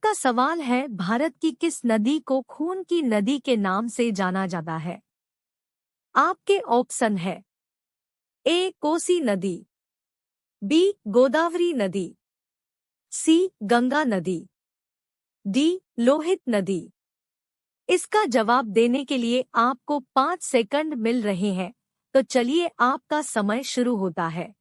आपका सवाल है, भारत की किस नदी को खून की नदी के नाम से जाना जाता है? आपके ऑप्शन है ए कोसी नदी, बी गोदावरी नदी, सी गंगा नदी, डी लोहित नदी। इसका जवाब देने के लिए आपको 5 सेकंड मिल रहे हैं, तो चलिए आपका समय शुरू होता है।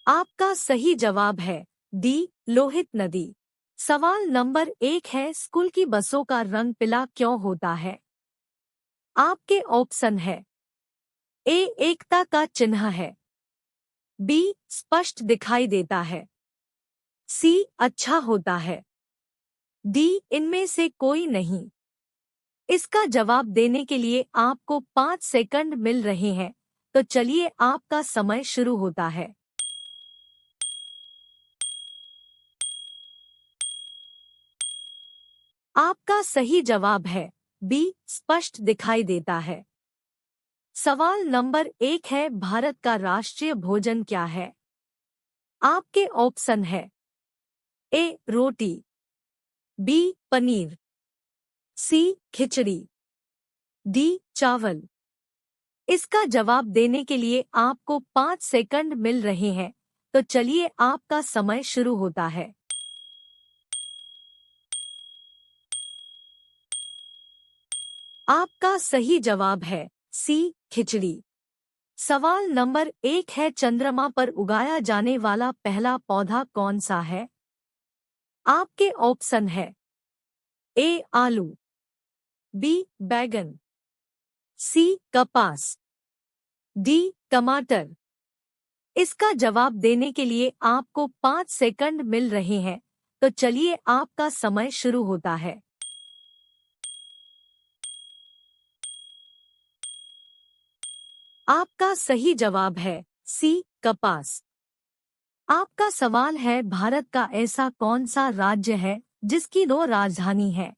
आपका सही जवाब है डी लोहित नदी। सवाल नंबर 1 है, स्कूल की बसों का रंग पीला क्यों होता है? आपके ऑप्शन है ए एकता का चिन्ह है, बी स्पष्ट दिखाई देता है, सी अच्छा होता है, डी इनमें से कोई नहीं। इसका जवाब देने के लिए आपको 5 सेकंड मिल रहे हैं, तो चलिए आपका समय शुरू होता है। आपका सही जवाब है बी स्पष्ट दिखाई देता है। सवाल नंबर 1 है, भारत का राष्ट्रीय भोजन क्या है? आपके ऑप्शन है ए रोटी, बी पनीर, सी खिचड़ी, डी चावल। इसका जवाब देने के लिए आपको 5 सेकंड मिल रहे हैं, तो चलिए आपका समय शुरू होता है। आपका सही जवाब है सी खिचड़ी। सवाल नंबर 1 है, चंद्रमा पर उगाया जाने वाला पहला पौधा कौन सा है? आपके ऑप्शन है ए आलू, बी बैगन, सी कपास, डी टमाटर। इसका जवाब देने के लिए आपको 5 सेकंड मिल रहे हैं, तो चलिए आपका समय शुरू होता है। आपका सही जवाब है सी कपास। आपका सवाल है, भारत का ऐसा कौन सा राज्य है जिसकी 2 राजधानी है?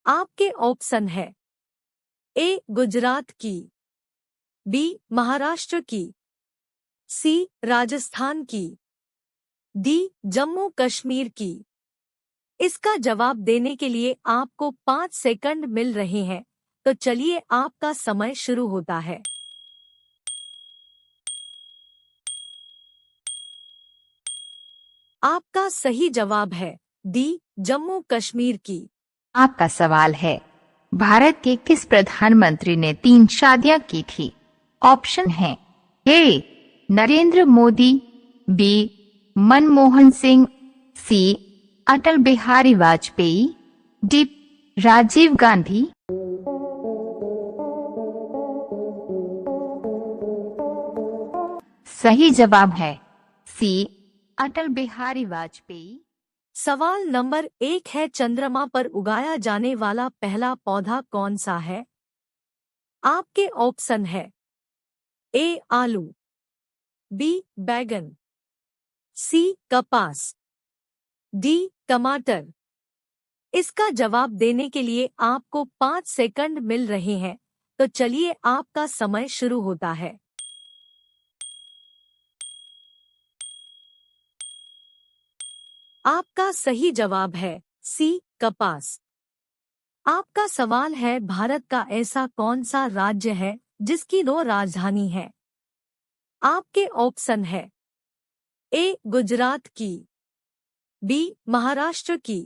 आपके ऑप्शन है ए गुजरात की, बी महाराष्ट्र की, सी राजस्थान की, डी जम्मू कश्मीर की। इसका जवाब देने के लिए आपको 5 सेकंड मिल रहे हैं, तो चलिए आपका समय शुरू होता है। आपका सही जवाब है डी जम्मू कश्मीर की। आपका सवाल है, भारत के किस प्रधानमंत्री ने 3 शादियां की थी? ऑप्शन है ए नरेंद्र मोदी, बी मनमोहन सिंह, सी अटल बिहारी वाजपेयी, डी राजीव गांधी। सही जवाब है सी अटल बिहारी वाजपेयी। सवाल नंबर 1 है, चंद्रमा पर उगाया जाने वाला पहला पौधा कौन सा है? आपके ऑप्शन है ए आलू, बी बैगन, सी कपास, डी टमाटर। इसका जवाब देने के लिए आपको 5 सेकंड मिल रहे हैं, तो चलिए आपका समय शुरू होता है। आपका सही जवाब है सी कपास। आपका सवाल है, भारत का ऐसा कौन सा राज्य है जिसकी 2 राजधानी है? आपके ऑप्शन है ए गुजरात की, बी महाराष्ट्र की,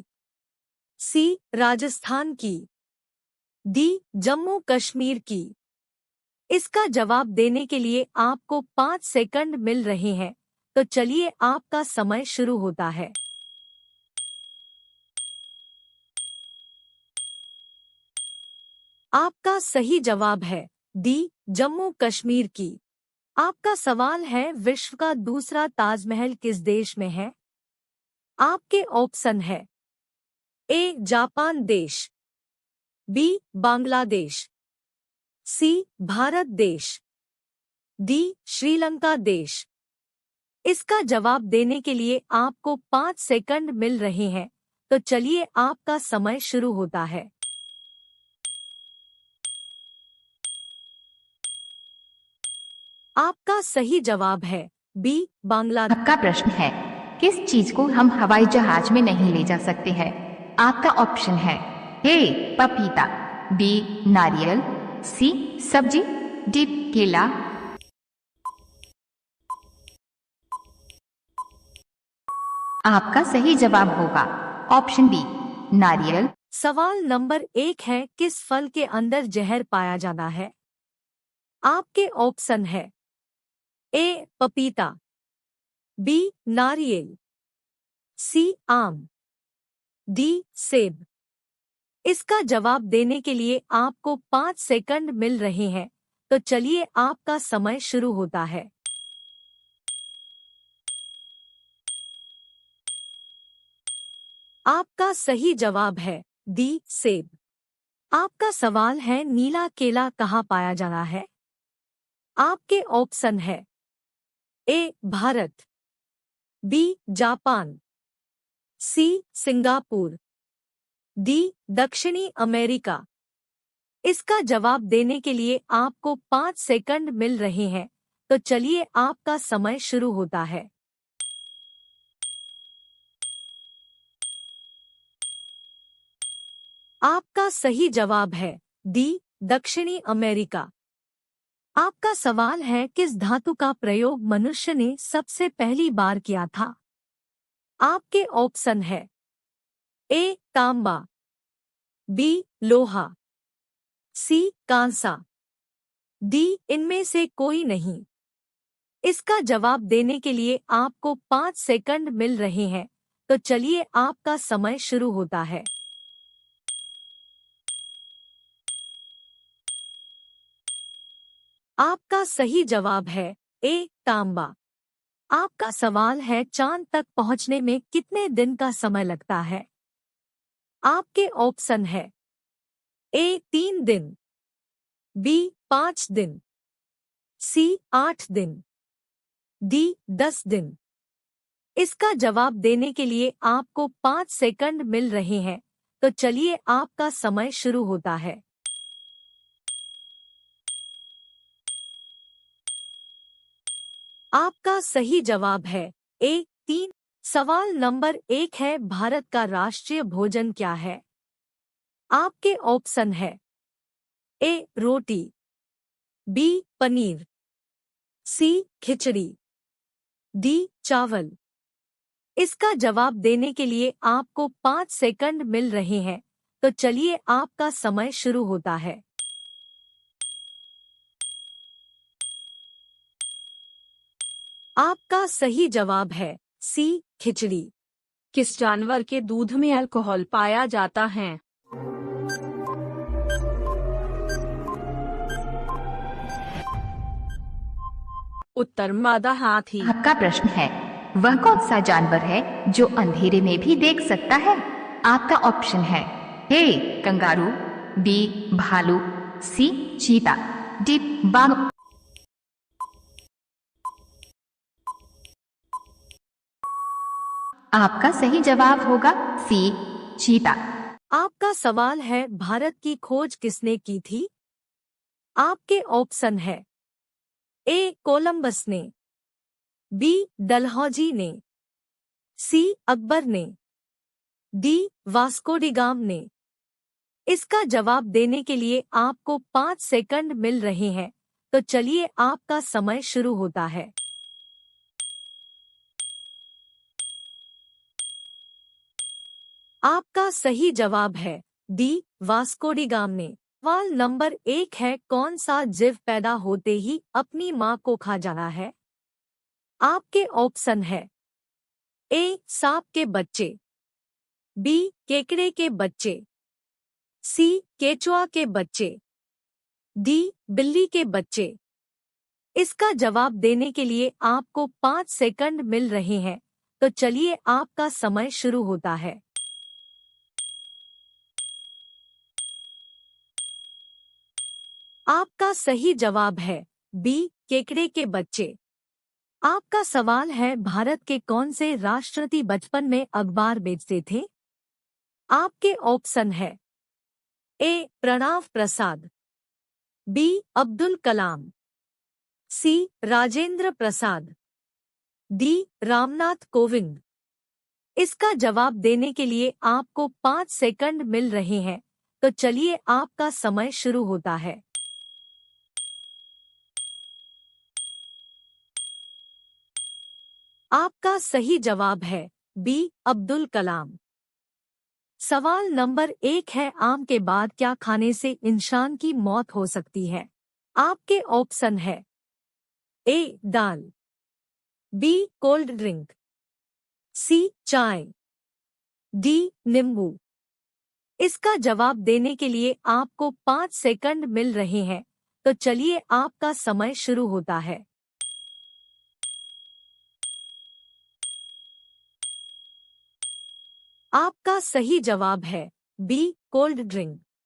सी राजस्थान की, डी जम्मू कश्मीर की। इसका जवाब देने के लिए आपको 5 सेकंड मिल रहे हैं, तो चलिए आपका समय शुरू होता है। आपका सही जवाब है डी जम्मू कश्मीर की। आपका सवाल है, विश्व का दूसरा ताजमहल किस देश में है? आपके ऑप्शन है ए जापान देश, बी बांग्लादेश, सी भारत देश, डी श्रीलंका देश। इसका जवाब देने के लिए आपको 5 सेकंड मिल रहे हैं, तो चलिए आपका समय शुरू होता है। आपका सही जवाब है बी बांग्लादेश। आपका प्रश्न है, किस चीज को हम हवाई जहाज में नहीं ले जा सकते हैं? आपका ऑप्शन है ए पपीता, बी नारियल, सी सब्जी, डी केला। आपका सही जवाब होगा ऑप्शन बी नारियल। सवाल नंबर 1 है, किस फल के अंदर जहर पाया जाता है? आपके ऑप्शन है ए पपीता, बी नारियल, सी आम, डी सेब। इसका जवाब देने के लिए आपको 5 सेकंड मिल रहे हैं, तो चलिए आपका समय शुरू होता है। आपका सही जवाब है डी सेब। आपका सवाल है, नीला केला कहाँ पाया जाता है? आपके ऑप्शन है A Bharat, B Japan, C Singapore, D दक्षिणी अमेरिका। इसका जवाब देने के लिए आपको 5 सेकंड मिल रहे हैं, तो चलिए आपका समय शुरू होता है। आपका सही जवाब है डी दक्षिणी अमेरिका। आपका सवाल है, किस धातु का प्रयोग मनुष्य ने सबसे पहली बार किया था? आपके ऑप्शन है ए तांबा, बी लोहा, सी कांसा, डी इनमें से कोई नहीं। इसका जवाब देने के लिए आपको 5 सेकंड मिल रहे हैं, तो चलिए आपका समय शुरू होता है। आपका सही जवाब है ए तांबा। आपका सवाल है, चांद तक पहुंचने में कितने दिन का समय लगता है? आपके ऑप्शन है ए 3 दिन, बी 5 दिन, सी 8 दिन, डी 10 दिन। इसका जवाब देने के लिए आपको 5 सेकंड मिल रहे हैं, तो चलिए आपका समय शुरू होता है। आपका सही जवाब है ए 3। सवाल नंबर 1 है, भारत का राष्ट्रीय भोजन क्या है? आपके ऑप्शन है ए रोटी, बी पनीर, सी खिचड़ी, डी चावल। इसका जवाब देने के लिए आपको 5 सेकंड मिल रहे हैं, तो चलिए आपका समय शुरू होता है। आपका सही जवाब है सी खिचड़ी। किस जानवर के दूध में अल्कोहल पाया जाता है? उत्तर मादा हाथी। आपका प्रश्न है, वह कौन सा जानवर है जो अंधेरे में भी देख सकता है? आपका ऑप्शन है ए कंगारू, बी भालू, सी चीता, डी बाघ। आपका सही जवाब होगा सी चीता। आपका सवाल है, भारत की खोज किसने की थी? आपके ऑप्शन है ए कोलंबस ने, बी डलहौजी ने, सी अकबर ने, डी वास्को डी गाम ने। इसका जवाब देने के लिए आपको 5 सेकंड मिल रहे हैं, तो चलिए आपका समय शुरू होता है। आपका सही जवाब है डी वास्को डी गाम ने। सवाल नंबर 1 है, कौन सा जीव पैदा होते ही अपनी मां को खा जाना है? आपके ऑप्शन है ए सांप के बच्चे, बी केकड़े के बच्चे, सी केचुआ के बच्चे, डी बिल्ली के बच्चे। इसका जवाब देने के लिए आपको 5 सेकंड मिल रहे हैं, तो चलिए आपका समय शुरू होता है। आपका सही जवाब है बी केकड़े के बच्चे। आपका सवाल है, भारत के कौन से राष्ट्रपति बचपन में अखबार बेचते थे? आपके ऑप्शन है ए प्रणव प्रसाद, बी अब्दुल कलाम, सी राजेंद्र प्रसाद, डी रामनाथ कोविंद। इसका जवाब देने के लिए आपको 5 सेकंड मिल रहे हैं, तो चलिए आपका समय शुरू होता है। आपका सही जवाब है बी अब्दुल कलाम। सवाल नंबर 1 है, आम के बाद क्या खाने से इंसान की मौत हो सकती है? आपके ऑप्शन है ए दाल, बी कोल्ड ड्रिंक, सी चाय, डी नींबू। इसका जवाब देने के लिए आपको 5 सेकंड मिल रहे हैं, तो चलिए आपका समय शुरू होता है। आपका सही जवाब है बी कोल्ड ड्रिंक।